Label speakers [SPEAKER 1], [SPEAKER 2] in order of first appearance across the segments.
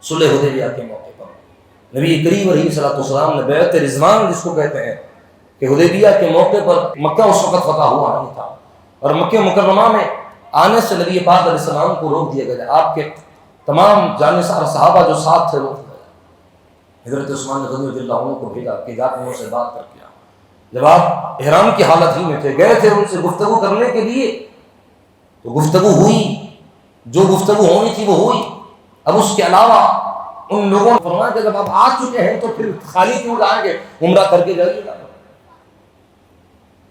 [SPEAKER 1] صلح حدیبیہ کے موقع پر نبی کریم علیہ الصلوۃ والسلام نے بیعت رضوان جس کو کہتے ہیں کہ حدیبیہ کے موقع پر مکہ اس وقت فتح ہوا نہیں تھا اور مکہ مکرمہ میں آنے سے نبی پاک علیہ السلام کو روک دیا گیا. آپ کے تمام جانثار صحابہ جو ساتھ تھے روک گئے. حضرت عثمان غنی رضی اللہ عنہ کو بھیجا کہ جا کے ان سے بات کر کے آؤ. جب آپ احرام کی حالت ہی میں تھے, گئے تھے ان سے گفتگو کرنے کے لیے, تو گفتگو ہوئی, جو گفتگو ہونی تھی وہ ہوئی. اب اس کے علاوہ ان لوگوں نے فرمایا کہ جب آپ آ چکے ہیں تو پھر خالی کیوں جائیں گے, عمرہ کر کے جائیے گا.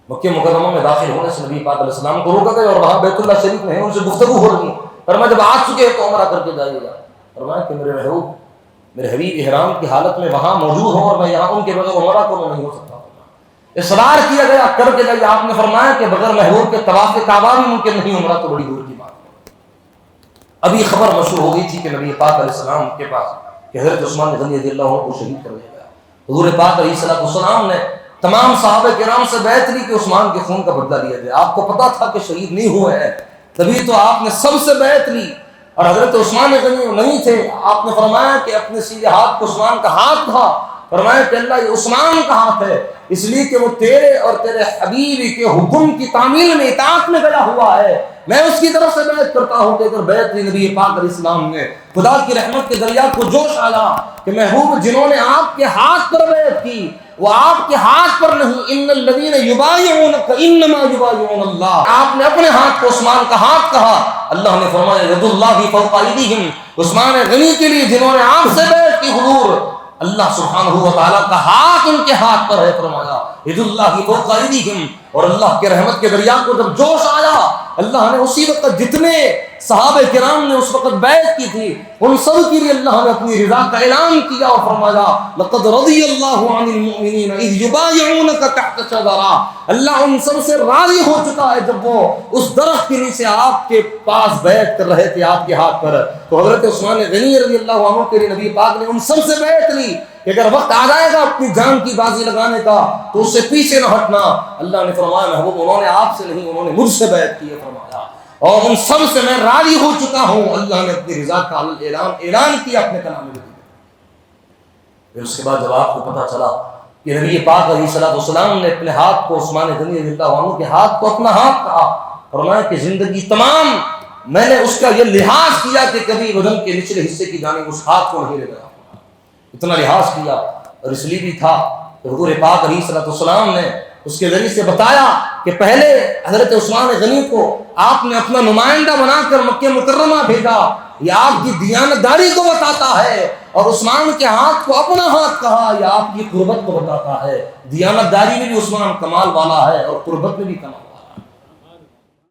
[SPEAKER 1] مکہ مکرمہ میں داخل ہونے سے نبی پاک علیہ السلام کو روکا گیا اور وہاں بیت اللہ شریف میں ان سے گفتگو ہو رہی ہے. فرمایا جب آ چکے ہیں تو عمرہ کر کے جائیے گا. فرمایا کہ میرے حبیب احرام کی حالت میں وہاں موجود ہوں اور میں یہاں ان کے بغیر عمرہ کروں نہیں ہو سکتا. اصرار کیا گیا کر کے جائیے. آپ نے فرمایا کہ بغیر محبوب کے طواف کعبہ بھی ممکن نہیں, عمرہ تو بڑی دور کی بات ہے. ابھی خبر مشہور ہو گئی تھی کہ نبی پاک علیہ السلام کے پاس کہ حضرت عثمان غنی رضی اللہ عنہ کو شہید کر دیا گیا. حضور پاک علیہ السلام نے تمام صحابہ کرام سے بیعت لی کہ عثمان کے خون کا بدلہ لیا جائے. آپ کو پتا تھا کہ شہید نہیں ہوئے ہیں, تبھی تو آپ نے سب سے بیعت لی. اور حضرت عثمان غنی نہیں تھے, آپ نے فرمایا کہ اپنے سیدھے ہاتھ کو عثمان کا ہاتھ تھا. فرمایا کہ اللہ یہ عثمان کا ہاتھ ہے اس لیے کہ وہ تیرے اور تیرے حبیب کے حکم کی تعمیل میں اطاعت میں گیا ہوا ہے. میں اس کی طرف سے بیعت کرتا ہوں کہ اگر بیعت لی نبی پاک علیہ السلام نے, خدا کی رحمت کے دریا کو جوش آیا کہ محبوب جنہوں نے آپ کے ہاتھ پر بیعت کی وہ آپ کے ہاتھ پر نہیں, ان الذین یبایعونک انما یبایعون اللہ, آپ نے اپنے ہاتھ کو عثمان کا ہاتھ کہا. اللہ نے فرمایا ید اللہ فوق ایدیہم, عثمان غنی کے لیے جنہوں نے آپ سے بیعت کی حضور اللہ سبحانہ و تعالیٰ کا ہاتھ ان کے ہاتھ پر ہے. فرمایا ید اللہ فوق ایدیہم, اور اللہ کے رحمت کے دریا کو جب جوش آیا اللہ نے اسی وقت جتنے صحابہ کرام نے اس وقت بیعت کی تھی ان سب کے لیے اللہ نے اپنی رضا کا اعلان کیا اور فرمایا لقد رضی اللہ عن المؤمنین اذ یبایعونک تحت الشجرہ, اللہ ان سب سے راضی ہو چکا ہے جب وہ اس درخت کے نیچے آپ کے پاس بیعت کر رہے تھے آپ کے ہاتھ پر. تو حضرت عثمان غنی رضی اللہ عنہ کے لیے نبی پاک نے ان سب سے بیعت لی کہ اگر وقت آ جائے گا اپنی جان کی بازی لگانے کا تو اس سے پیچھے نہ ہٹنا. اللہ نے فرمایا محبوب انہوں نے آپ سے نہیں, انہوں نے مجھ سے بیعت کی ہے. فرمایا اور ان سب سے میں راضی ہو چکا ہوں. اللہ نے اپنی رضا کا اعلان کیا اپنے کلام میں. پھر اس کے بعد جب آپ کو پتہ چلا کہ نبی پاک علیہ الصلوۃ والسلام نے اپنے ہاتھ کو عثمان غنی رضی اللہ عنہ کے ہاتھ کو اپنا ہاتھ کہا, فرمایا کہ زندگی تمام میں نے اس کا یہ لحاظ کیا کہ کبھی بدن کے نچلے حصے کی جانب اس ہاتھ کو نہیں لے گیا. اتنا لحاظ کیا. اور اس لیے بھی تھا کہ حضور پاک علیہ الصلوۃ والسلام نے اس کے ذریعے سے بتایا کہ پہلے حضرت عثمان غنی کو آپ نے اپنا نمائندہ بنا کر مکہ مکرمہ بھیجا. یہ آپ کی دیانتداری کو بتاتا ہے. اور عثمان کے ہاتھ کو اپنا ہاتھ کہا, یہ آپ کی قربت کو بتاتا ہے. دیانتداری میں بھی عثمان کمال والا ہے اور قربت میں بھی کمال والا ہے.